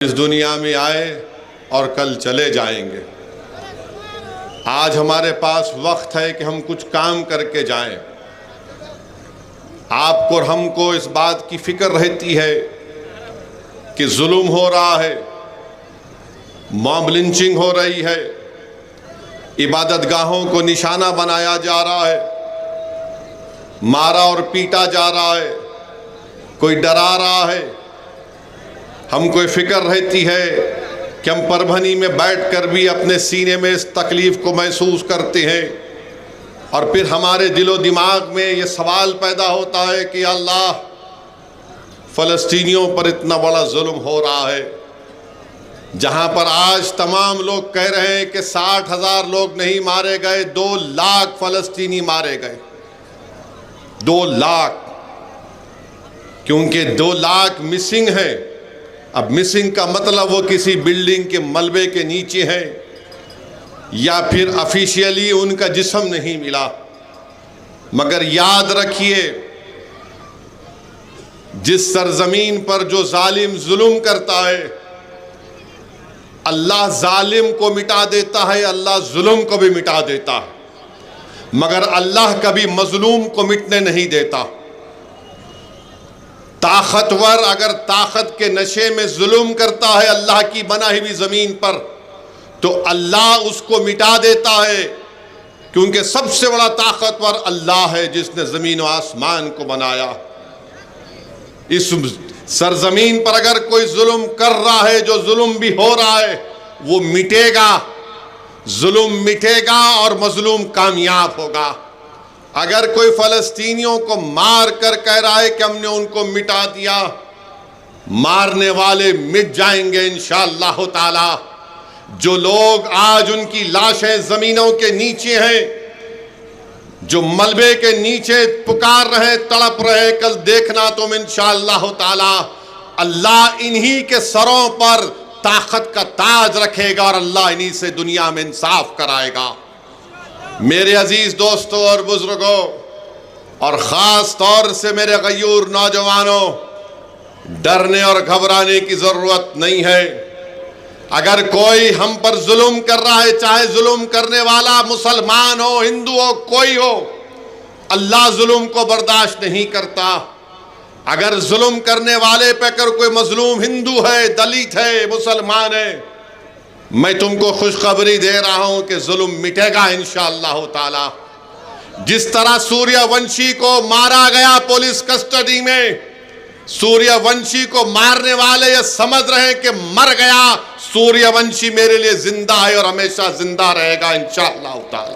इस दुनिया में आए और कल चले जाएंगे। आज हमारे पास वक्त है कि हम कुछ काम करके जाएं। आपको और हमको इस बात की फिक्र रहती है कि जुल्म हो रहा है, मॉब लिंचिंग हो रही है, इबादतगाहों को निशाना बनाया जा रहा है, मारा और पीटा जा रहा है, कोई डरा रहा है। हमको फिक्र रहती है कि हम परभनी में बैठकर भी अपने सीने में इस तकलीफ को महसूस करते हैं और फिर हमारे दिलो दिमाग में ये सवाल पैदा होता है कि अल्लाह, फ़लस्तीनियों पर इतना बड़ा जुल्म हो रहा है, जहां पर आज तमाम लोग कह रहे हैं कि 60,000 लोग नहीं मारे गए, 2 लाख फ़लस्तीनी मारे गए। 2 लाख, क्योंकि 2 लाख मिसिंग है। अब मिसिंग का मतलब वो किसी बिल्डिंग के मलबे के नीचे है या फिर ऑफिशियली उनका जिस्म नहीं मिला। मगर याद रखिए, जिस सरजमीन पर जो जालिम जुल्म करता है, अल्लाह जालिम को मिटा देता है, अल्लाह जुल्म को भी मिटा देता है, मगर अल्लाह कभी मजलूम को मिटने नहीं देता। ताकतवर अगर ताकत के नशे में जुल्म करता है अल्लाह की बनाई हुई जमीन पर, तो अल्लाह उसको मिटा देता है, क्योंकि सबसे बड़ा ताकतवर अल्लाह है जिसने जमीन और आसमान को बनाया। इस सरजमीन पर अगर कोई जुल्म कर रहा है, जो जुल्म भी हो रहा है, वो मिटेगा, जुल्म मिटेगा और मजलूम कामयाब होगा। अगर कोई फ़लस्तीनियों को मार कर कह रहा है कि हमने उनको मिटा दिया, मारने वाले मिट जाएंगे इंशाअल्लाह ताला। जो लोग आज उनकी लाशें जमीनों के नीचे हैं, जो मलबे के नीचे पुकार रहे, तड़प रहे, कल देखना तुम इंशाअल्लाह ताला अल्लाह इन्हीं के सरों पर ताकत का ताज रखेगा और अल्लाह इन्हीं से दुनिया में इंसाफ कराएगा। मेरे अजीज दोस्तों और बुजुर्गों, और ख़ास तौर से मेरे गयूर नौजवानों, डरने और घबराने की ज़रूरत नहीं है। अगर कोई हम पर जुल्म कर रहा है, चाहे जुल्म करने वाला मुसलमान हो, हिंदू हो, कोई हो, अल्लाह जुल्म को बर्दाश्त नहीं करता। अगर जुल्म करने वाले पे अगर कोई मजलूम हिंदू है, दलित है, मुसलमान है, मैं तुमको खुशखबरी दे रहा हूं कि जुल्म मिटेगा इंशाअल्लाह ताला। जिस तरह सूर्यवंशी को मारा गया पुलिस कस्टडी में, सूर्यवंशी को मारने वाले ये समझ रहे हैं कि मर गया, सूर्यवंशी मेरे लिए जिंदा है और हमेशा जिंदा रहेगा इंशाअल्लाह ताला।